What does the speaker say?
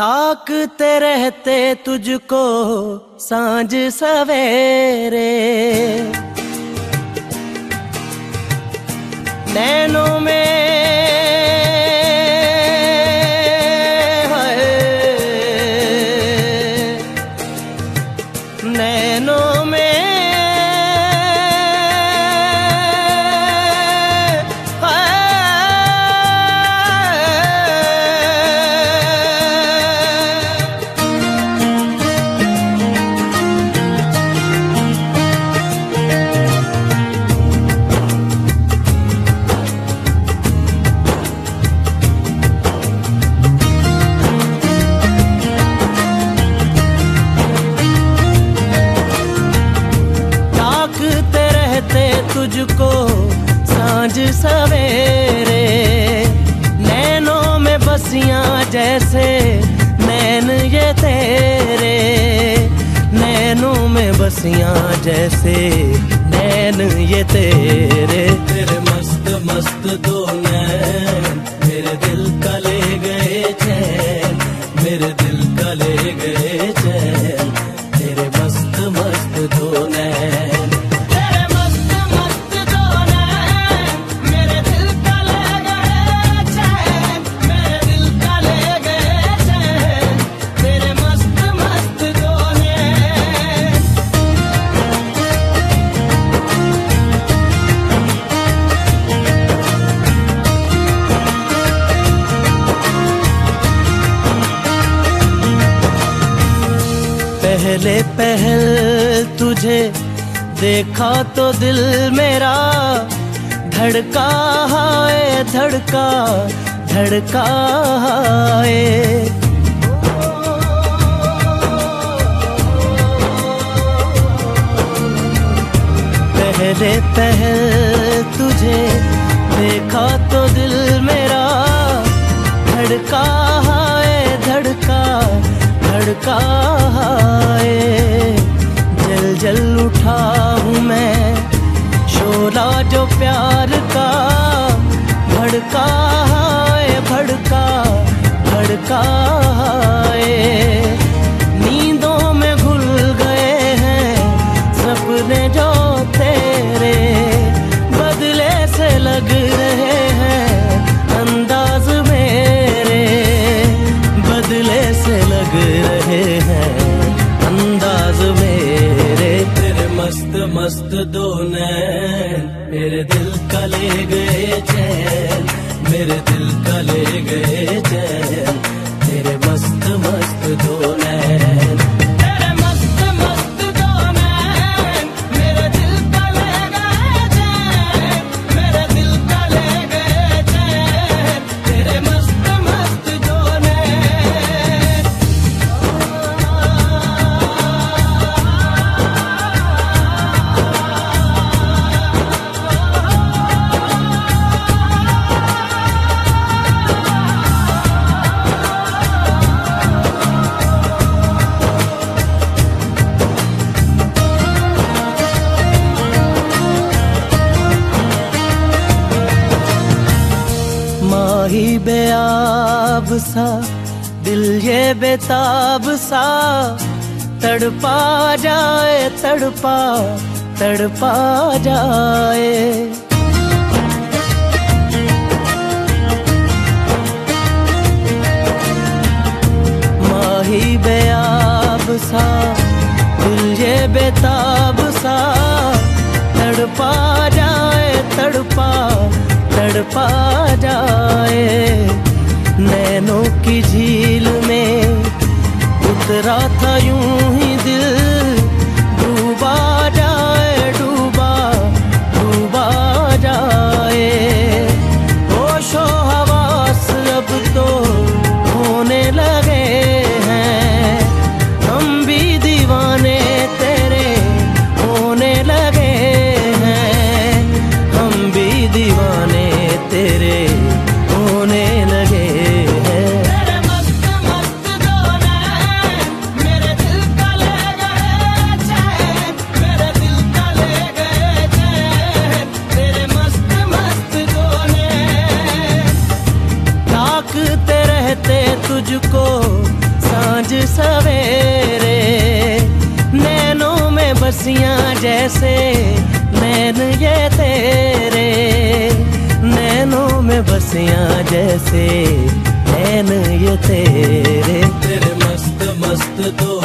ताकते रहते तुझको सांझ सवेरे, नैनों में नैनों में तुझको सांझ सवेरे, नैनों में बसियां जैसे नैन ये तेरे, नैनों में बसियां जैसे नैन ये तेरे। तेरे मस्त मस्त दो नैन मेरे दिल का ले गए चैन, मेरे दिल का ले गए चैन, तेरे मस्त मस्त दो नैन। पहले पहल तुझे देखा तो दिल मेरा धड़का है, धड़का धड़का है। पहले पहल तुझे देखा तो दिल मेरा धड़का है, धड़का धड़का है। जल जल उठा हूँ मैं शोला जो प्यार का, भड़का है, भड़का भड़का है। नींदों में घुल गए हैं सपने जो तेरे, बदले से लग रहे हैं अंदाज मेरे, बदले से लग रहे हैं अंदाज मेरे। तेरे मस्त मस्त दो नैन मेरे दिल का ले गए चैन, मेरे दिल का ले गए चैन, तेरे मस्त मस्त दो नैन। माही बेआब सा दिल ये बेताब सा, तड़पा जाए तड़पा तड़पा जाए। माही बेआब सा दिल ये बेताब सा, तड़पा जाए तड़पा तड़पा जाए। नैनों की झील में उतरा था यूं ही दिल, डूबा जाए डूबा डूबा जाए। होशो हवास अब तो होने लगे हैं, हम भी दीवाने तेरे होने लगे हैं, हम भी दीवाने तेरे होने लगे हैं। तेरे मस्त मस्त दो नैन मेरे दिल का ले गए चैन, मेरे दिल का ले गए चैन, तेरे मस्त मस्त दो नैन। ताकते रहते तुझको सांझ सवेरे, नैनों में बसियां जैसे नैन ये तेरे, नैनों में बसियां जैसे नैन ये तेरे। तेरे मस्त मस्त दो